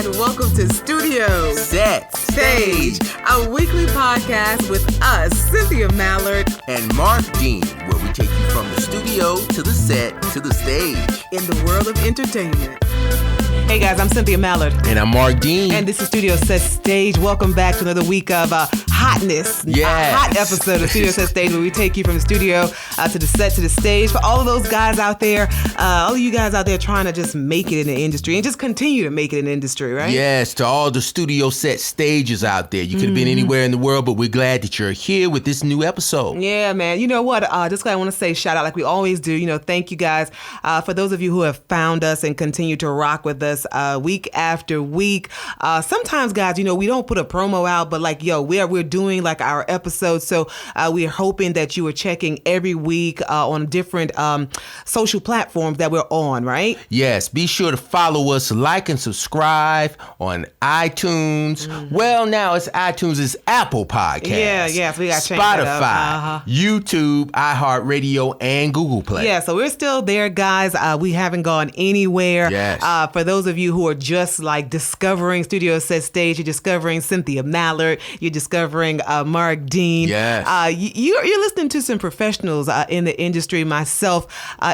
and welcome to Studio Set Stage, a weekly podcast with us, Cynthia Mallard and Mark Dean, where we take you from the studio to the set to the stage in the world of entertainment. Hey guys, I'm Cynthia Mallard. And I'm Mark Dean. And this is Studio Set Stage. Welcome back to another week of hotness. Yes. A hot episode of Studio Set Stage where we take you from the studio to the set to the stage. For all of those guys out there, all of you guys out there trying to just make it in the industry and just continue to make it in the industry, right? Yes, to all the Studio Set Stages out there. You could have been anywhere in the world, but we're glad that you're here with this new episode. Yeah, man. You know what? Just I want to say shout out like we always do. You know, thank you guys for those of you who have found us and continue to rock with us week after week. Sometimes, guys, you know, we don't put a promo out, but like, we're doing like our episodes. So we're hoping that you are checking every week on different social platforms that we're on, right? Yes, be sure to follow us, like and subscribe on iTunes. Well, now it's iTunes, it's Apple Podcasts. Yeah, so we got to change Spotify, that up. YouTube, iHeartRadio, and Google Play. Yeah, so we're still there, guys. We haven't gone anywhere. Yes. For those of you who are just like discovering Studio Set Stage, you're discovering Cynthia Mallard, you're discovering Mark Dean. Yes. You're listening to some professionals in the industry, myself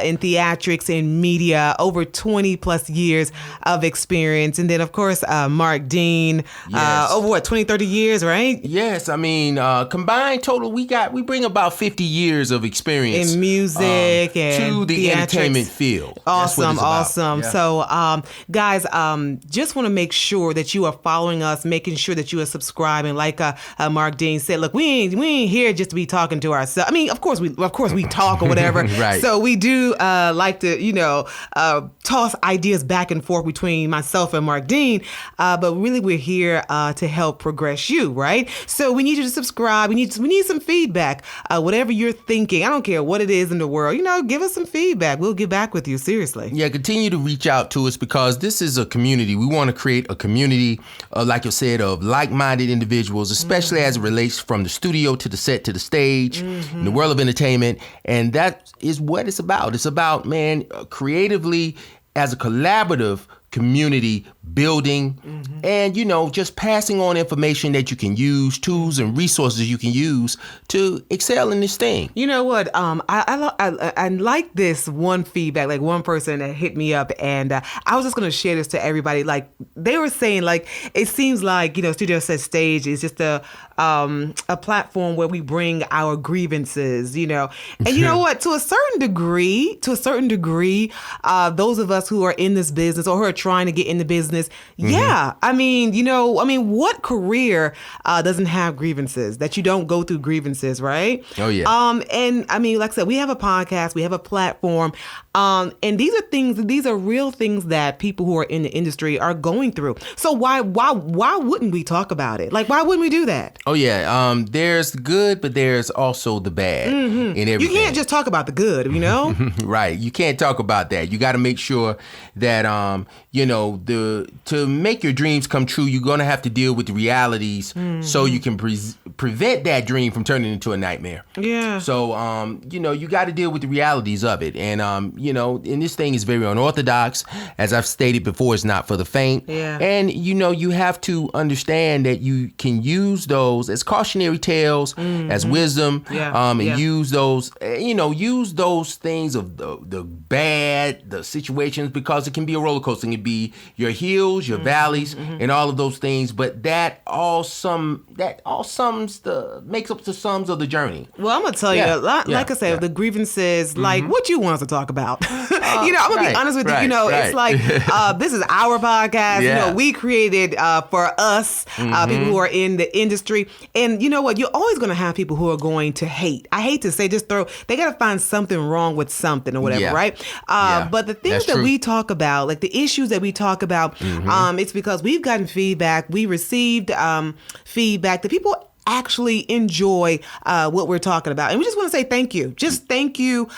in theatrics and media, over 20 plus years of experience. And then, of course, Mark Dean, Yes. over 20, 30 years, right? Yes, I mean, combined total, we bring about 50 years of experience In music and to the theatrics. entertainment field. That's what Awesome, it's about. awesome. Yeah. So, guys, just want to make sure that you are following us, making sure that you are subscribing. Like Mark Dean said, look, we ain't here just to be talking to ourselves. I mean, of course we talk or whatever. Right. So we do like to, toss ideas back and forth between myself and Mark Dean. But really, we're here to help progress you, right? So we need you to subscribe. We need some feedback. Whatever you're thinking, I don't care what it is in the world. Give us some feedback. We'll get back with you. Seriously. Yeah, continue to reach out to us because this is a community. We want to create a community, like you said, of like-minded individuals, especially as it relates from the studio to the set to the stage, in the world of entertainment. And that is what it's about. It's about, man, creatively as a collaborative community building and, just passing on information that you can use, tools and resources you can use to excel in this thing. You know what? I like this one feedback, like one person that hit me up, and I was just going to share this to everybody. Like they were saying, like it seems like Studio Set Stage is just a platform where we bring our grievances, and you know what? To a certain degree, those of us who are in this business or who are trying to get in the business, yeah. I mean, what career doesn't have grievances that you don't go through grievances, right? Oh yeah. And I mean, like I said, we have a podcast, we have a platform, and these are real things that people who are in the industry are going through. So why wouldn't we talk about it? Like, why wouldn't we do that? Oh yeah. There's the good, but there's also the bad in everything. You can't just talk about the good, Right. You can't talk about that. You got to make sure that, to make your dreams come true, you're going to have to deal with the realities so you can prevent that dream from turning into a nightmare. Yeah. So, you got to deal with the realities of it. And, and this thing is very unorthodox. As I've stated before, it's not for the faint. Yeah. And, you have to understand that you can use those as cautionary tales, as wisdom, and use those things of the bad, the situations, because it can be a roller coaster. It can be your hills, your valleys, and all of those things. But that all makes up the sums of the journey. Well, I'm gonna tell you, like I said, the grievances, like what you want us to talk about. I'm gonna be honest with you. It's like this is our podcast. Yeah. We created for us, people who are in the industry, and you know what? You're always gonna have people who are going to hate. I hate to say, they gotta find something wrong with something or whatever, right? But the things that we talk about, like the issues that we talk about, it's because we've gotten feedback. We received feedback that people actually enjoy what we're talking about. And we just want to say thank you. Just thank you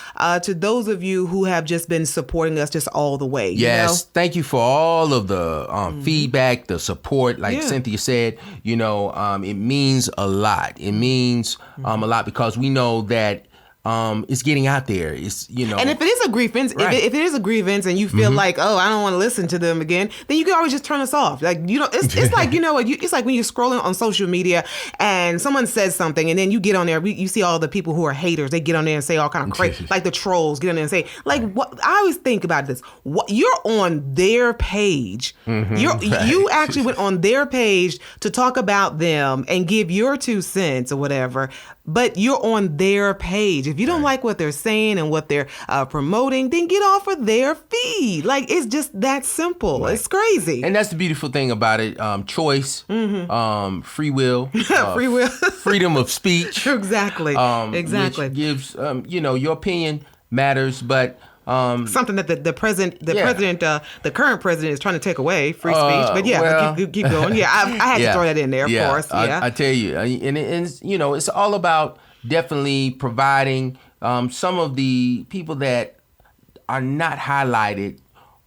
to those of you who have just been supporting us just all the way. Yes. Thank you for all of the feedback, the support. Like Cynthia said, it means a lot. It means a lot because we know that it's getting out there. It's, And if it is a grievance, Right. if it is a grievance and you feel like, oh, I don't want to listen to them again, then you can always just turn us off. Like, it's like, it's like when you're scrolling on social media and someone says something and then you get on there, you see all the people who are haters. They get on there and say all kind of crazy, like the trolls get on there and say, like, what? I always think about this. You're on their page. You actually went on their page to talk about them and give your 2 cents or whatever, but you're on their page. If you don't like what they're saying and what they're promoting, then get off of their feed. Like, it's just that simple. Right. It's crazy. And that's the beautiful thing about it. Choice, free will, free will, freedom of speech. Exactly. Exactly. Which gives, your opinion matters, but something that the current president is trying to take away, free speech. But keep going. Yeah, I had to throw that in there, of course. Yeah, I tell you, and it's all about definitely providing some of the people that are not highlighted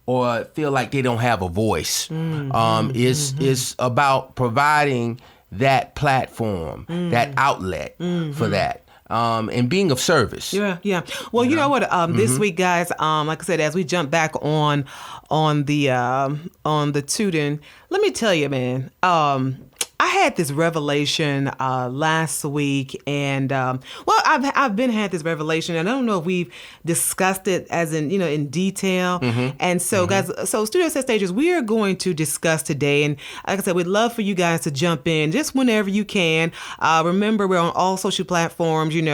or feel like they don't have a voice. It's about providing that platform, that outlet for that. And being of service. Yeah. Well, you know what? This week, guys, like I said, as we jump back on the tooting, let me tell you, man. I had this revelation last week, and I've been had this revelation, and I don't know if we've discussed it as in detail. And so, guys, Studio Set Stages, we are going to discuss today, and like I said, we'd love for you guys to jump in just whenever you can. Remember, we're on all social platforms, IG,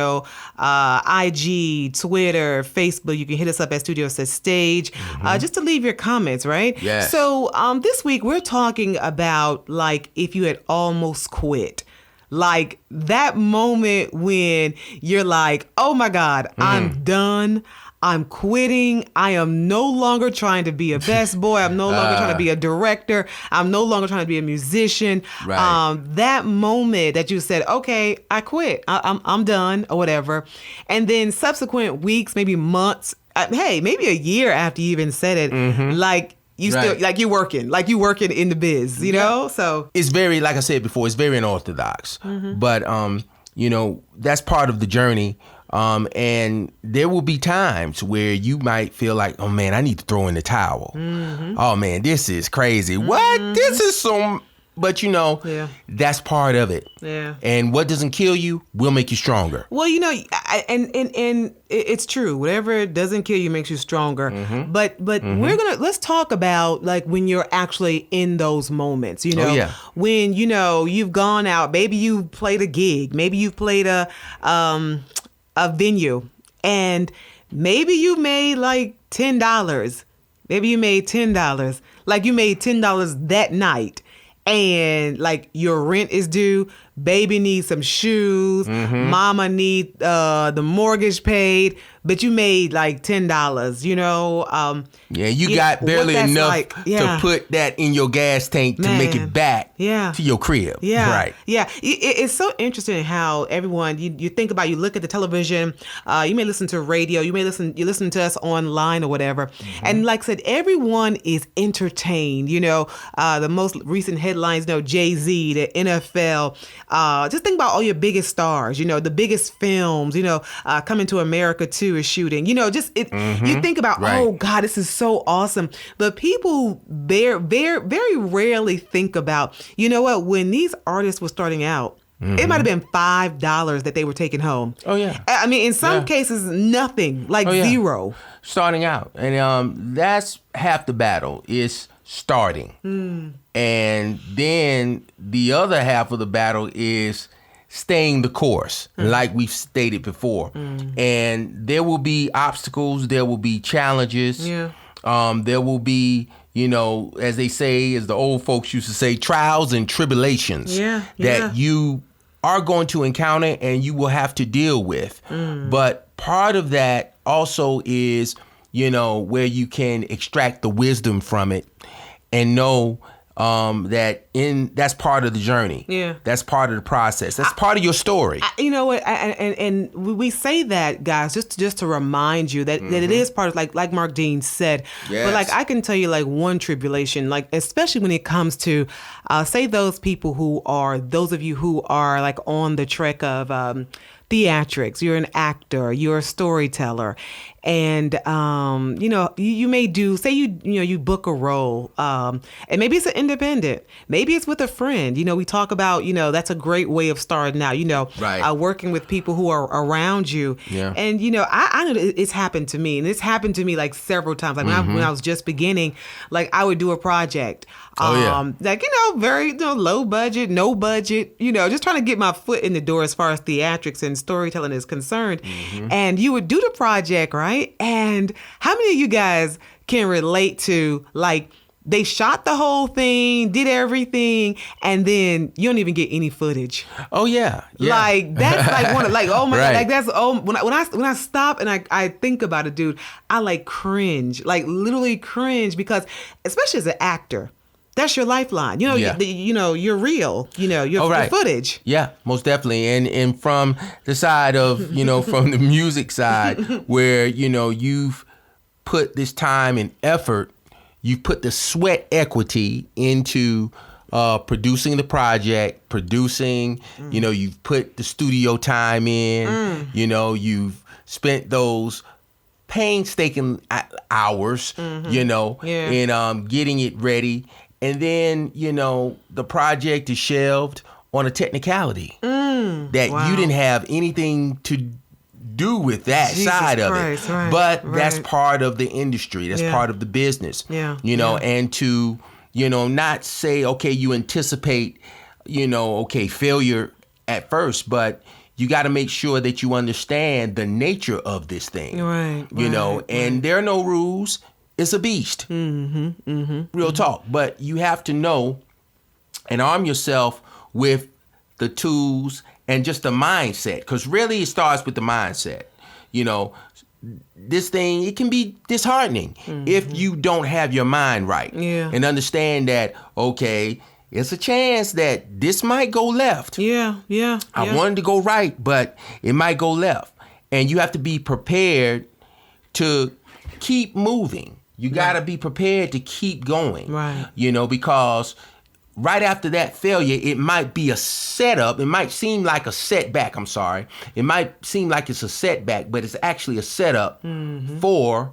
Twitter, Facebook. You can hit us up at Studio Set Stage, just to leave your comments, right? Yes. So this week we're talking about, like, if you had almost quit. Like that moment when you're like, oh my God, I'm done. I'm quitting. I am no longer trying to be a best boy. I'm no longer trying to be a director. I'm no longer trying to be a musician. Right. That moment that you said, okay, I quit. I'm done or whatever. And then subsequent weeks, maybe months, maybe a year after you even said it, like, you still like you're working in the biz, you know? So it's very, like I said before, it's very unorthodox. But that's part of the journey. And there will be times where you might feel like, oh man, I need to throw in the towel. Oh man, this is crazy. What? This is so. But that's part of it. Yeah. And what doesn't kill you will make you stronger. Well, and it's true. Whatever doesn't kill you makes you stronger. But let's talk about like when you're actually in those moments. When you've gone out. Maybe you played a gig. Maybe you played a venue, and maybe you made like $10. Maybe you made $10. Like you made $10 that night. And like your rent is due, baby needs some shoes, mama need the mortgage paid, but you made like $10, you got barely enough to put that in your gas tank to make it back to your crib. Yeah. Right. Yeah. It's so interesting how everyone, you think about, you look at the television, you may listen to radio, you listen to us online or whatever. And like I said, everyone is entertained. The most recent headlines, Jay-Z, the NFL, just think about all your biggest stars, the biggest films, Coming to America 2 is shooting, you think about, oh God, this is so awesome. But people very, very rarely think about, when these artists were starting out, it might have been $5 that they were taking home. Oh yeah. I mean, in some cases, nothing, like zero. Starting out. And that's half the battle is starting. And then the other half of the battle is staying the course, like we've stated before. And there will be obstacles, there will be challenges. There will be, as they say, as the old folks used to say, trials and tribulations that you are going to encounter and you will have to deal with. But part of that also is, where you can extract the wisdom from it and know that's part of the journey. Yeah. That's part of the process. That's part of your story. You know what? And we say that, guys, just to remind you that it is part of, like Mark Dean said. Yes. But like I can tell you, like, one tribulation, like especially when it comes to say those of you who are like on the trek of theatrics, you're an actor, you're a storyteller, and you may do, say you book a role, and maybe it's an independent, maybe it's with a friend. We talk about that's a great way of starting out. Right. Working with people who are around you. Yeah. And I know that it's happened to me, and it's happened to me like several times. Like when I was just beginning, like I would do a project. Like very low budget, no budget. Just trying to get my foot in the door as far as theatrics and storytelling is concerned. And you would do the project, right? And how many of you guys can relate to, like, they shot the whole thing, did everything, and then you don't even get any footage? Oh yeah. Like that's like one of, like, oh my Right. God, like that's, when I stop and I think about it, dude, I like cringe, like literally cringe, because especially as an actor, that's your lifeline. Yeah. You're real. Your right. footage. Yeah, most definitely. And from the side of, from the music side, where, you've put this time and effort, you've put the sweat equity into producing the project, you've put the studio time in, you've spent those painstaking hours, in getting it ready. And then, the project is shelved on a technicality that Wow. you didn't have anything to do with that Jesus side of Christ, it. right, But right. that's part of the industry. That's Yeah. part of the business. Yeah, And to, not say, okay, you anticipate, failure at first, but you got to make sure that you understand the nature of this thing. Right. And there are no rules. It's a beast. Real talk. But you have to know and arm yourself with the tools and just the mindset. Because really it starts with the mindset. This thing, it can be disheartening if you don't have your mind right. Yeah. And understand that, okay, it's a chance that this might go left. Yeah. I wanted to go right, but it might go left. And you have to be prepared to keep moving. You got to be prepared to keep going. Right. Because right after that failure, it might be a setup. It might seem like a setback. I'm sorry. It might seem like it's a setback, but it's actually a setup for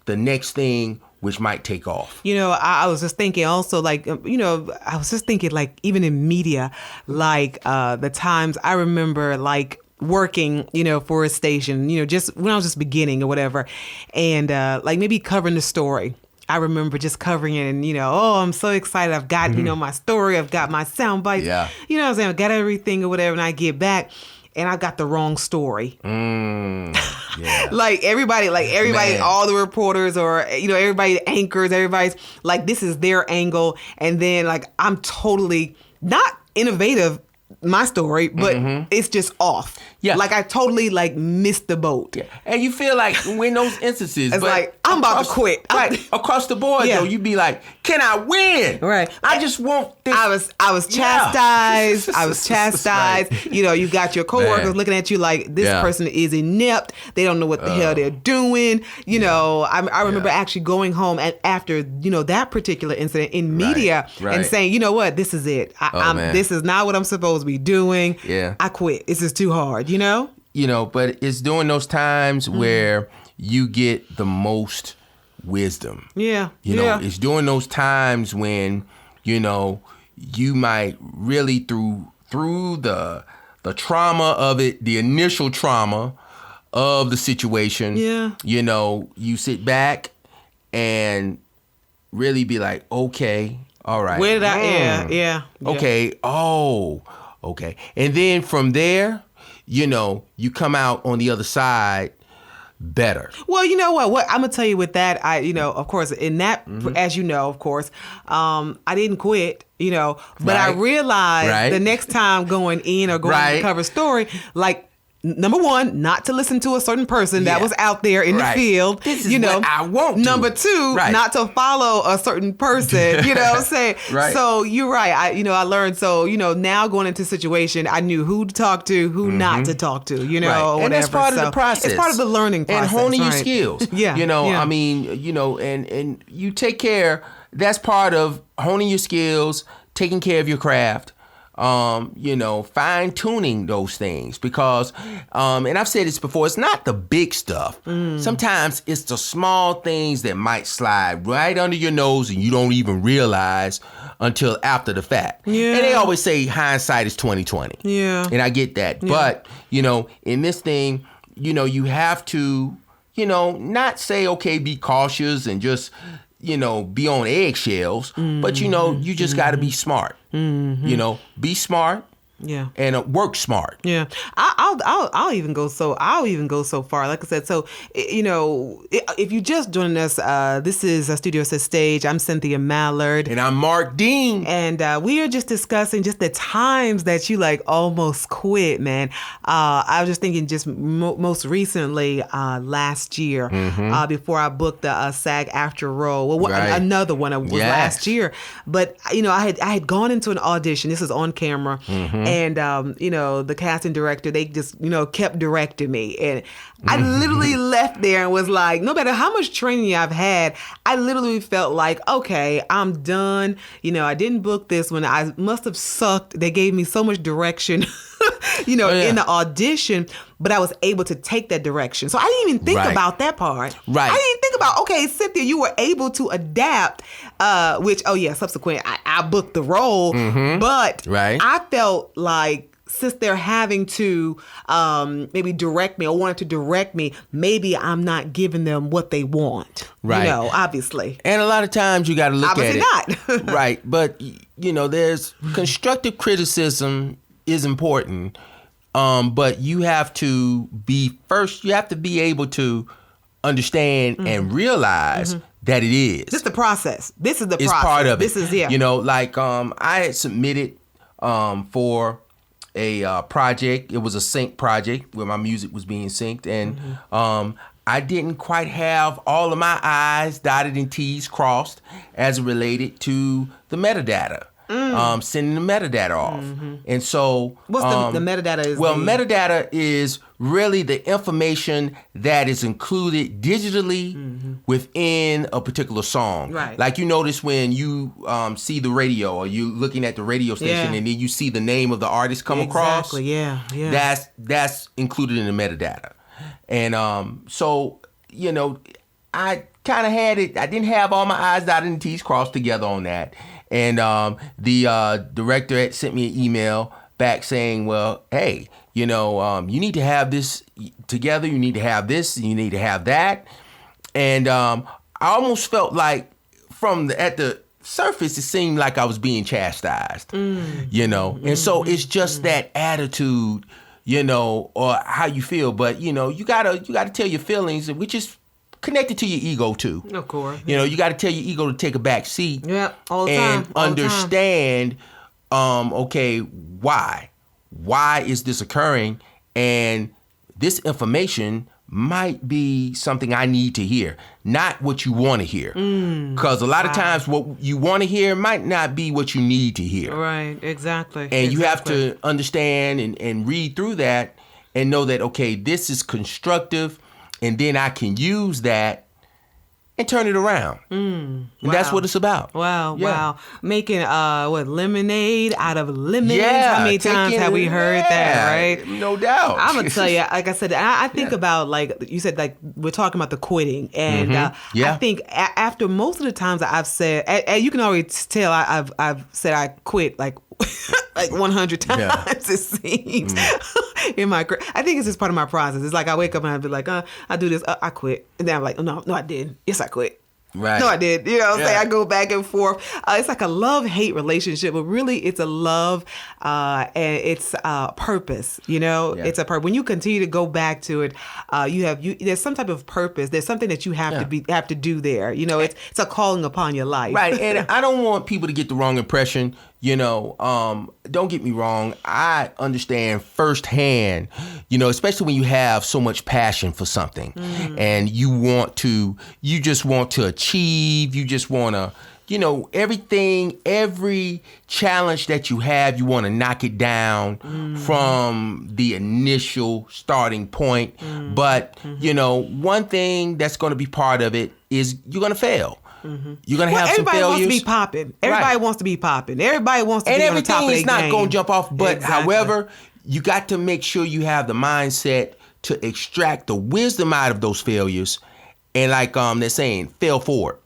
the next thing, which might take off. I was just thinking also, like, I was just thinking, like, even in media, like the times I remember, like, working, for a station, just when I was just beginning or whatever, and like maybe covering the story. I remember just covering it and, I'm so excited. I've got, my story. I've got my sound bites. Yeah. You know what I'm saying? I got everything or whatever, and I get back and I got the wrong story. Yeah. Like everybody, Man. all the reporters or, everybody, the anchors, everybody's like, this is their angle. And then like, I'm totally not innovative, my story, but it's just off. Yeah. Like I totally like missed the boat. Yeah. And you feel like when those instances, It's like, I'm about to quit. Right. Across the board, Yeah. though, you be like, can I win? Right. I just want this. I was chastised. I was chastised. Right. You got your coworkers Man. looking at you like this Yeah. person is inept. They don't know what the hell they're doing. I remember actually going home and after that particular incident in media Right. and saying, you know what, this is it. Man. This is not what I'm supposed to be doing. Yeah. I quit. This is too hard. But it's during those times where you get the most wisdom. Yeah. It's during those times when, you might really through the trauma of it, the initial trauma of the situation, you sit back and really be like, okay, all right. Where did I? Yeah. Okay. Oh, okay. And then from there, you come out on the other side better. Well, you know what I'm gonna tell you with that, of course, in that, as of course, I didn't quit, but I Right. realized Right. the next time going in or going Right. to cover story, like, number one, not to listen to a certain person that Yeah. was out there in Right. the field. This is what I want to. Number two, Right. not to follow a certain person. You know what I'm saying? Right. So you're right. I learned. So now going into situation, I knew who to talk to, who not to talk to. Right. Whatever. And that's part of So the process. It's part of the learning process. And honing your right. skills. Yeah. I mean, and you take care. That's part of honing your skills, taking care of your craft. fine tuning those things because, and I've said this before, it's not the big stuff. Sometimes it's the small things that might slide right under your nose and you don't even realize until after the fact. Yeah. And they always say hindsight is 20/20. Yeah. And I get that. Yeah. But, in this thing, you have to, not say, okay, be cautious and just, be on eggshells, but you just got to be smart. Be smart. Yeah. And work smart. Yeah. I'll even go so far. Like I said, so, if you just joining us, this is Studio Set Stage. I'm Cynthia Mallard. And I'm Mark Dean. And we are just discussing just the times that you almost quit, man. I was just thinking just most recently, last year, before I booked the SAG After role. Well, right. Another one was last year. But, I had gone into an audition. This is on camera. And, the casting director, they just, kept directing me. And I literally left there and was like, no matter how much training I've had, I literally felt like, okay, I'm done. I didn't book this one. I must have sucked. They gave me so much direction, in the audition, but I was able to take that direction. So I didn't even think about that part. Right. I didn't think about, okay, Cynthia, you were able to adapt, subsequent, I booked the role, but I felt like since they're having to maybe direct me or wanted to direct me, maybe I'm not giving them what they want. Right. Obviously. And a lot of times you got to look obviously at it. Obviously not. Right. But, there's constructive criticism is important. But you have to be able to understand and realize that it is. This is the process. This is the process. It's part of it. This is, I had submitted for a project. It was a sync project where my music was being synced. And I didn't quite have all of my I's dotted and T's crossed as it related to the metadata. Sending the metadata off. And so... What's the metadata is? Well, metadata is really the information that is included digitally within a particular song. Right. Like you notice when you see the radio or you looking at the radio station and then you see the name of the artist come across. Exactly, yeah. That's included in the metadata. And so, I kind of had it. I didn't have all my I's dotted and T's crossed together on that. And the director had sent me an email back saying, well, hey, you need to have this together. You need to have this. You need to have that. And I almost felt like at the surface, it seemed like I was being chastised, And so it's just that attitude, or how you feel. But, you gotta tell your feelings, which is connected to your ego too. Of course. You got to tell your ego to take a back seat. Yeah, all the and time. And understand, okay, why is this occurring? And this information might be something I need to hear, not what you want to hear. Because a lot of times what you want to hear might not be what you need to hear. Right, exactly. And you have to understand and read through that and know that, okay, this is constructive. And then I can use that and turn it around. And that's what it's about. Wow. Making lemonade out of lemons. Yeah, how many times have we heard that, right? No doubt. I'm gonna tell you, like I said, I think about, like you said, like we're talking about the quitting, and I think after most of the times I've said, and you can already tell I've said I quit like 100 times it seems in my career. I think it's just part of my process. It's like I wake up and I be like, I do this, I quit, and then I'm like, no, I didn't. Yes, I quit. Right. No, I did. You know what I'm saying? I go back and forth. It's like a love-hate relationship, but really it's a love and it's purpose, It's a purpose. When you continue to go back to it, there's some type of purpose. There's something that you have to do there. It's a calling upon your life. Right. And I don't want people to get the wrong impression. Don't get me wrong. I understand firsthand, especially when you have so much passion for something and you just want to achieve, you just want to, everything, every challenge that you have, you want to knock it down from the initial starting point. But, one thing that's going to be part of it is you're going to fail. You're gonna have some failures. Everybody wants to be popping. Everybody wants to be popping. Everybody wants to be on the top of their game. And everything is not gonna jump off. But Exactly. however, you got to make sure you have the mindset to extract the wisdom out of those failures. And like they're saying, fail forward.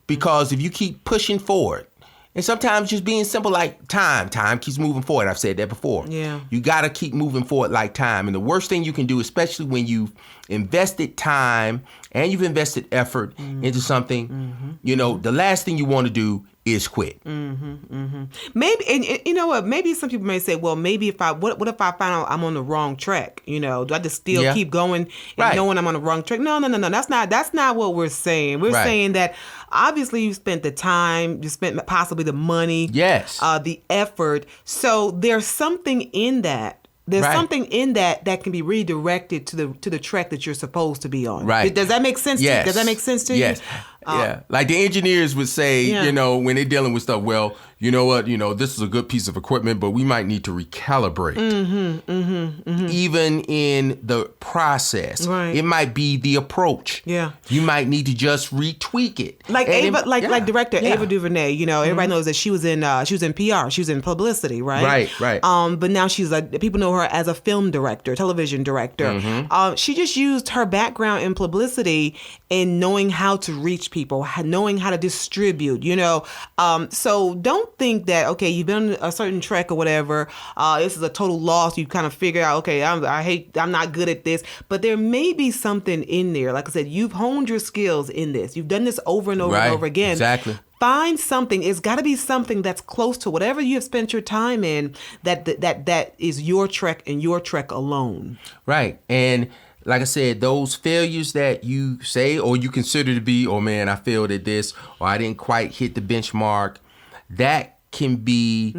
Because if you keep pushing forward, and sometimes just being simple like time keeps moving forward. I've said that before. Yeah. You got to keep moving forward like time. And the worst thing you can do, especially when you've invested time and you've invested effort into something, the last thing you want to do is quit. Maybe, and you know what? Maybe some people may say, well, maybe what if I find out I'm on the wrong track? Do I just still keep going and knowing I'm on the wrong track? No. That's not what we're saying. We're saying that obviously you spent the time, you spent possibly the money, the effort. So there's something in that. There's something in that can be redirected to the track that you're supposed to be on. Right. Does that make sense to you? Does that make sense to you? Yes. Yeah. Like the engineers would say, when they're dealing with stuff, well, you know what, this is a good piece of equipment, but we might need to recalibrate. Even in the process. Right. It might be the approach. Yeah. You might need to just retweak it. Like like director Ava DuVernay, everybody knows that she was in PR, she was in publicity, right? Right. But now she's people know her as a film director, television director. She just used her background in publicity and knowing how to reach people, knowing how to distribute, so don't think that, okay, you've been on a certain track or whatever, this is a total loss. You kind of figure out, okay, I'm not good at this, but there may be something in there. Like I said, you've honed your skills in this. You've done this over and over and over again. Exactly. Find something. It's got to be something that's close to whatever you have spent your time in, that is your track and your track alone. Right. And like I said, those failures that you say or you consider to be, oh man, I failed at this, or I didn't quite hit the benchmark, that can be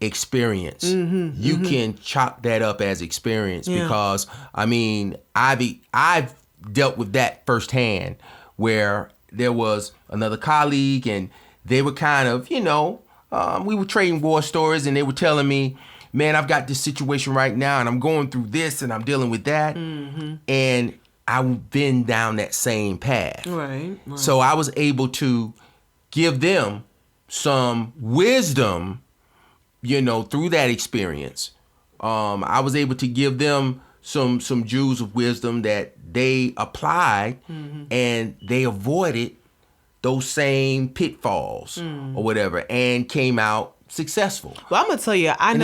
experience. You can chalk that up as experience because, I've dealt with that firsthand where there was another colleague and they were kind of, we were trading war stories and they were telling me, man, I've got this situation right now and I'm going through this and I'm dealing with that. And I've been down that same path. Right. So I was able to give them some wisdom, through that experience. I was able to give them some jewels of wisdom that they applied and they avoided those same pitfalls or whatever and came out successful. Well, I'm gonna tell you, I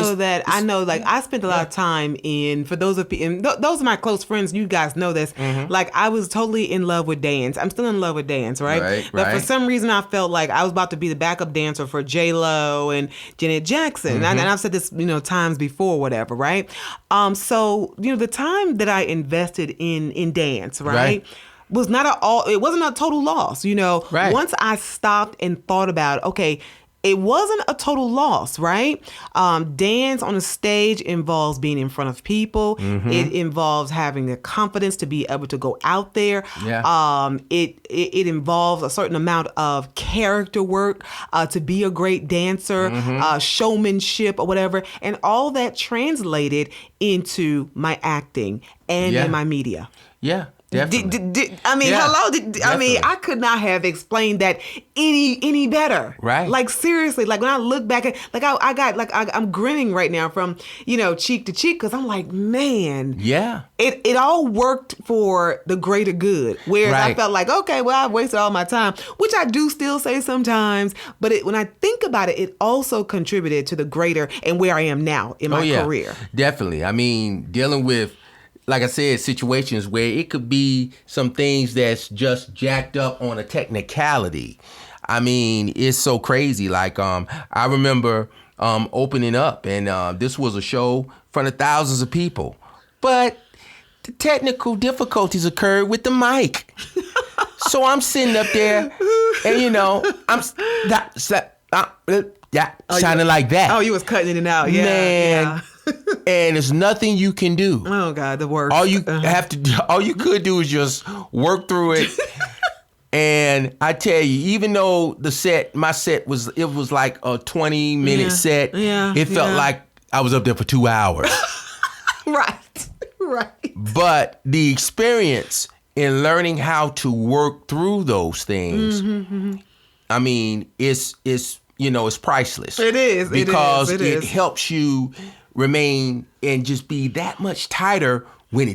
spent a lot of time for those of my close friends, you guys know this, like I was totally in love with dance. I'm still in love with dance, right? But for some reason I felt like I was about to be the backup dancer for J-Lo and Janet Jackson. And I've said this, times before, whatever, right? So, the time that I invested in dance, right? Was it wasn't a total loss, Once I stopped and thought about, okay, it wasn't a total loss, right? Dance on a stage involves being in front of people. It involves having the confidence to be able to go out there. It involves a certain amount of character work to be a great dancer, showmanship or whatever. And all that translated into my acting and in my media. Yeah. Definitely. Hello. I could not have explained that any better. Right. Like seriously, like when I look back at, I'm grinning right now from, cheek to cheek because I'm like, man. Yeah. It all worked for the greater good. Whereas I felt like, okay, well, I wasted all my time, which I do still say sometimes. But when I think about it, it also contributed to the greater and where I am now in my career. Definitely. Dealing with, like I said, situations where it could be some things that's just jacked up on a technicality. It's so crazy. Like, I remember opening up and this was a show in front of thousands of people. But the technical difficulties occurred with the mic. So I'm sitting up there and, I'm sounding like that. Oh, you was cutting in and out. Yeah. Man. And there's nothing you can do. Oh God, the worst. All you could do is just work through it. And I tell you, even though my set was like a 20-minute set, it felt like I was up there for 2 hours. Right. But the experience in learning how to work through those things, I mean, it's priceless. It is. Because it it is. helps you remain and just be that much tighter when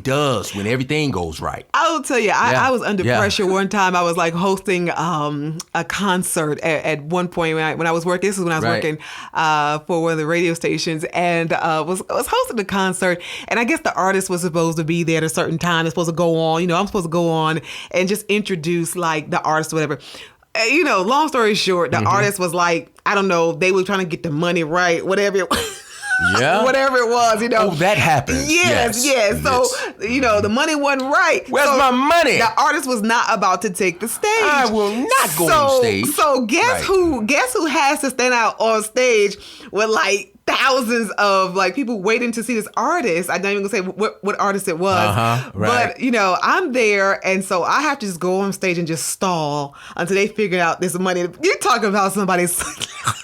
everything goes right. I will tell you, I was under pressure one time. I was like hosting a concert at one point when I was working. This is when I was working for one of the radio stations, and was hosting a concert. And I guess the artist was supposed to be there at a certain time. It's supposed to go on. I'm supposed to go on and just introduce like the artist or whatever. Long story short, the artist was like, I don't know, they were trying to get the money right, whatever it was. Yeah. Whatever it was, Oh, that happens. Yes. So, the money wasn't right. Where's my money? The artist was not about to take the stage. I will not go on stage. So guess who has to stand out on stage with like thousands of like people waiting to see this artist. I'm not even gonna say what artist it was. But I'm there, and so I have to just go on stage and just stall until they figure out this money. You're talking about somebody's.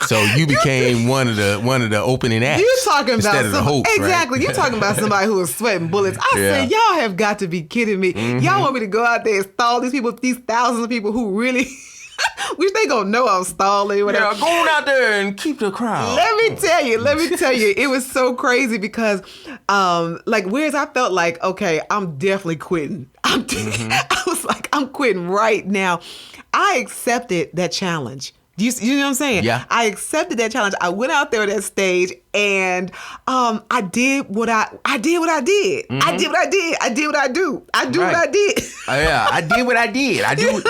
So you became one of the opening acts. You're talking about instead of the host, exactly. Right? You're talking about somebody who was sweating bullets. I said, y'all have got to be kidding me. Y'all want me to go out there and stall these people, these thousands of people who really. Which they gonna know I'm stalling, whatever. Yeah, go on out there and keep the crowd. Let me tell you, it was so crazy because, whereas I felt like, okay, I'm definitely quitting. I was like, I'm quitting right now. I accepted that challenge. You know what I'm saying? Yeah. I accepted that challenge. I went out there on that stage and I did what I did. I did what I did. I did what I do. I do what I did. I did what I did. I do.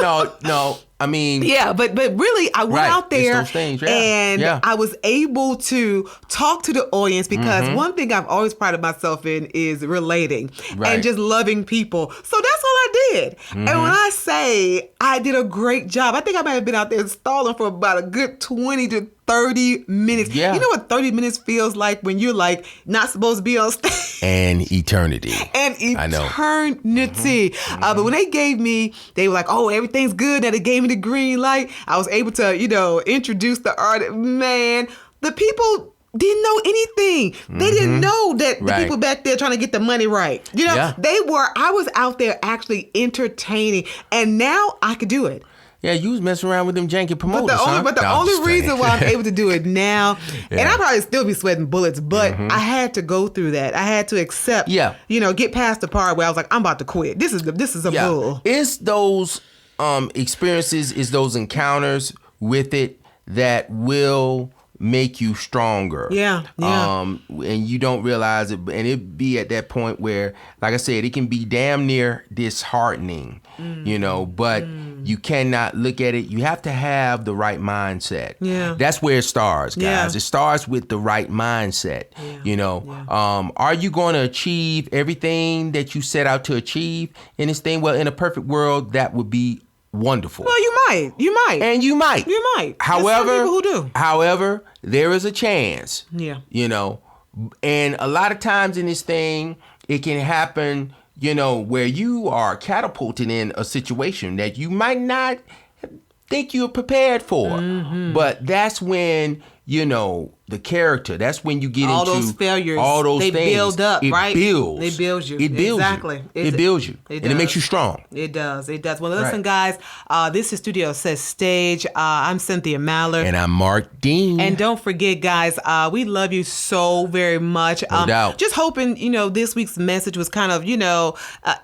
No. I mean, but really, I went out there those things, and I was able to talk to the audience because one thing I've always prided myself in is relating and just loving people. So that's all I did. And when I say I did a great job, I think I might have been out there stalling for about a good 20 to 30 minutes. Yeah. You know what 30 minutes feels like when you're like not supposed to be on stage? An eternity. I know. But when they were like, oh, everything's good. Now they gave me the green light. I was able to, introduce the artist. Man, the people didn't know anything. They didn't know that the people back there trying to get the money right. I was out there actually entertaining, and now I could do it. Yeah, you was messing around with them janky promoters, But the only reason why I'm able to do it now, and I probably still be sweating bullets, but I had to go through that. I had to accept, get past the part where I was like, I'm about to quit. This is a bull. It's those experiences, it's those encounters with it that will make you stronger. And you don't realize it, and it be at that point where, like I said, it can be damn near disheartening, but you cannot look at it. You have to have the right mindset. That's where it starts, guys. It starts with the right mindset. Are you going to achieve everything that you set out to achieve in this thing? Well, in a perfect world, that would be wonderful. Well, you might. And you might. However, some people who do. However, there is a chance. And a lot of times in this thing, it can happen, where you are catapulted in a situation that you might not think you're prepared for. But that's when, the character, that's when you get all into those failures. All those they things. build up, it right? Builds. They build you. It builds exactly. you. It builds you. It and it makes you strong. It does. Well, listen, guys, this is Studio Says Stage. I'm Cynthia Mallard. And I'm Mark Dean. And don't forget, guys, we love you so very much. No doubt. Just hoping, this week's message was kind of,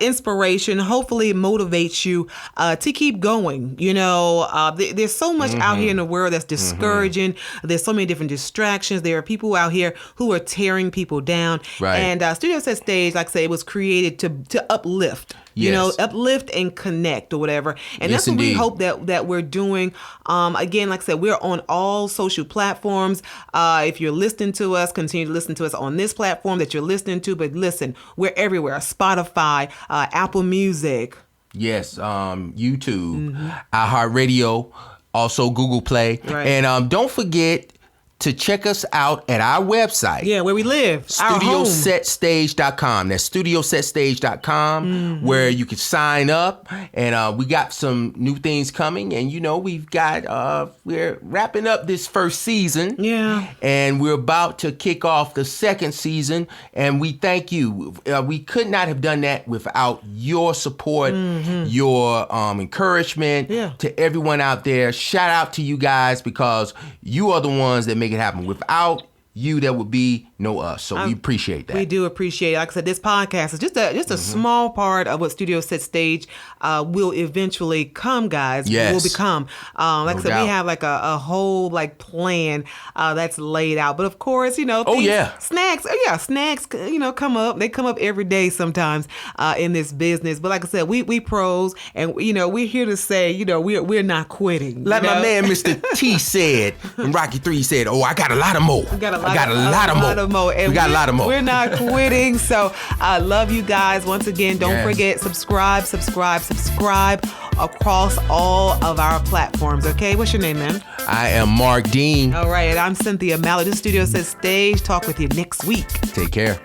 inspiration. Hopefully it motivates you to keep going. There's so much out here in the world that's discouraging. There's so many different distractions. There are people out here who are tearing people down. And Studio Set Stage, like I say, it was created to uplift. Uplift and connect or whatever. And that's what we hope that we're doing. Again, like I said, we're on all social platforms. If you're listening to us, continue to listen to us on this platform that you're listening to. But listen, we're everywhere. Spotify, Apple Music. Yes, YouTube, iHeartRadio, also Google Play. And don't forget to check us out at our website. Yeah, where we live. Our home. StudioSetStage.com. That's StudioSetStage.com, where you can sign up. And we got some new things coming. And, we've got, we're wrapping up this first season. Yeah. And we're about to kick off the second season. And we thank you. We could not have done that without your support, your encouragement to everyone out there. Shout out to you guys, because you are the ones that make it happen. Without you, there would be no us. So we appreciate that. We do appreciate it. Like I said, this podcast is just a small part of what Studio Set Stage will eventually come, guys. Yes. Will become. Like I said, we have like a whole plan that's laid out. But of course, snacks. Snacks. Come up. They come up every day sometimes in this business. But like I said, we pros, and we're here to say, we're not quitting. Like my man Mr. T said in Rocky 3, he said, "Oh, I got a lot of more. I got a lot of more. And we got a lot of more. We're not quitting." So I love you guys. Once again, don't forget, subscribe across all of our platforms. Okay, what's your name, man? I am Mark Dean. All right, and I'm Cynthia Mallard. This Studio Set Stage. Talk with you next week. Take care.